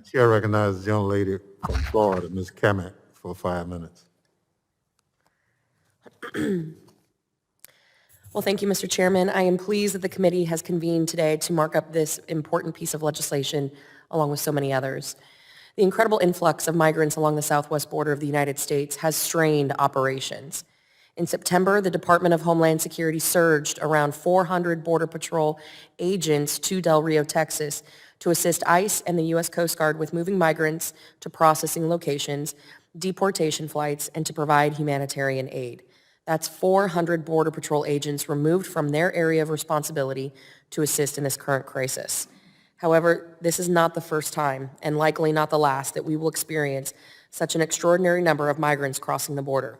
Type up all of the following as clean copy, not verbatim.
Chair recognizes the young lady from Florida, Ms. Cammack, for 5 minutes. Well, thank you, Mr. Chairman. I am pleased that the committee has convened today to mark up this important piece of legislation along with so many others. The incredible influx of migrants along the southwest border of the United States has strained operations. In September, the Department of Homeland Security surged around 400 Border Patrol agents to Del Rio, Texas, to assist ICE and the U.S. Coast Guard with moving migrants to processing locations, deportation flights, and to provide humanitarian aid. That's 400 Border Patrol agents removed from their area of responsibility to assist in this current crisis. However, this is not the first time, and likely not the last, that we will experience such an extraordinary number of migrants crossing the border.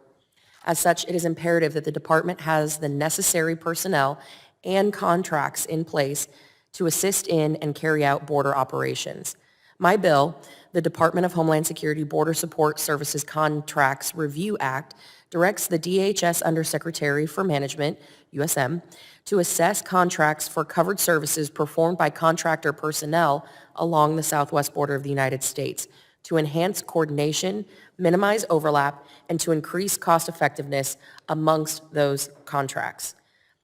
As such, it is imperative that the department has the necessary personnel and contracts in place to assist in and carry out border operations. My bill, the Department of Homeland Security Border Support Services Contracts Review Act, directs the DHS Undersecretary for Management, USM, to assess contracts for covered services performed by contractor personnel along the southwest border of the United States to enhance coordination, minimize overlap, and to increase cost effectiveness amongst those contracts.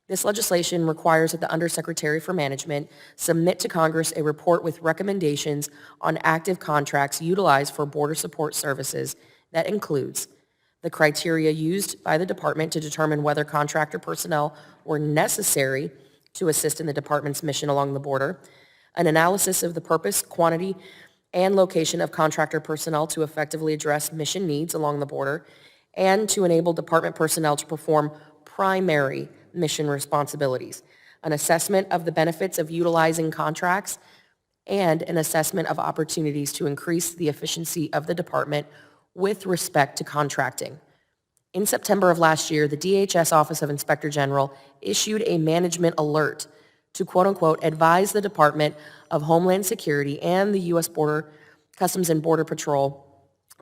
This legislation requires that the Undersecretary for Management submit to Congress a report with recommendations on active contracts utilized for border support services that includes the criteria used by the department to determine whether contractor personnel were necessary to assist in the department's mission along the border, an analysis of the purpose, quantity, and location of contractor personnel to effectively address mission needs along the border, and to enable department personnel to perform primary mission responsibilities, an assessment of the benefits of utilizing contracts, and an assessment of opportunities to increase the efficiency of the department with respect to contracting. In September of last year, the DHS Office of Inspector General issued a management alert to quote-unquote advise the Department of Homeland Security and the U.S. Customs and Border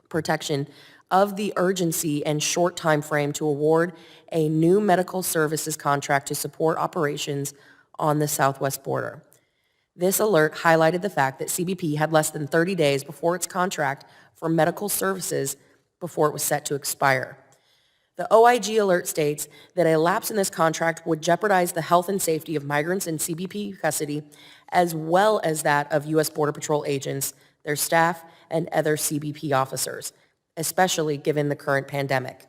Protection of the urgency and short time frame to award a new medical services contract to support operations on the southwest border. This alert highlighted the fact that CBP had less than 30 days before its contract for medical services before it was set to expire. The OIG alert states that a lapse in this contract would jeopardize the health and safety of migrants in CBP custody, as well as that of U.S. Border Patrol agents, their staff, and other CBP officers, especially given the current pandemic.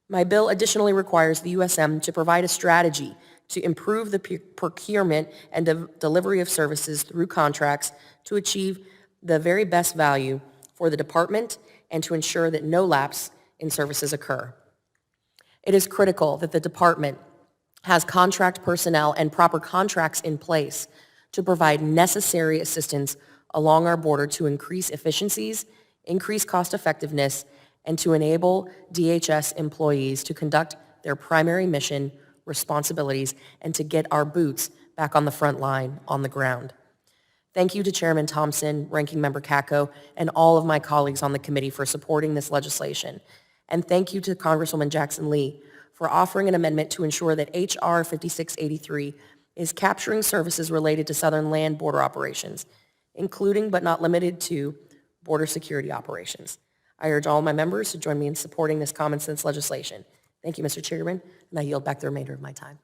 My bill additionally requires the USM to provide a strategy to improve the procurement and delivery of services through contracts to achieve the very best value for the department and to ensure that no lapse in services occur. It is critical that the department has contract personnel and proper contracts in place to provide necessary assistance along our border to increase efficiencies, increase cost effectiveness, and to enable DHS employees to conduct their primary mission responsibilities and to get our boots back on the front line on the ground. Thank you to Chairman Thompson, Ranking Member Cacco, and all of my colleagues on the committee for supporting this legislation. And thank you to Congresswoman Jackson Lee for offering an amendment to ensure that H.R. 5683 is capturing services related to southern land border operations, including but not limited to border security operations. I urge all my members to join me in supporting this common sense legislation. Thank you, Mr. Chairman, and I yield back the remainder of my time.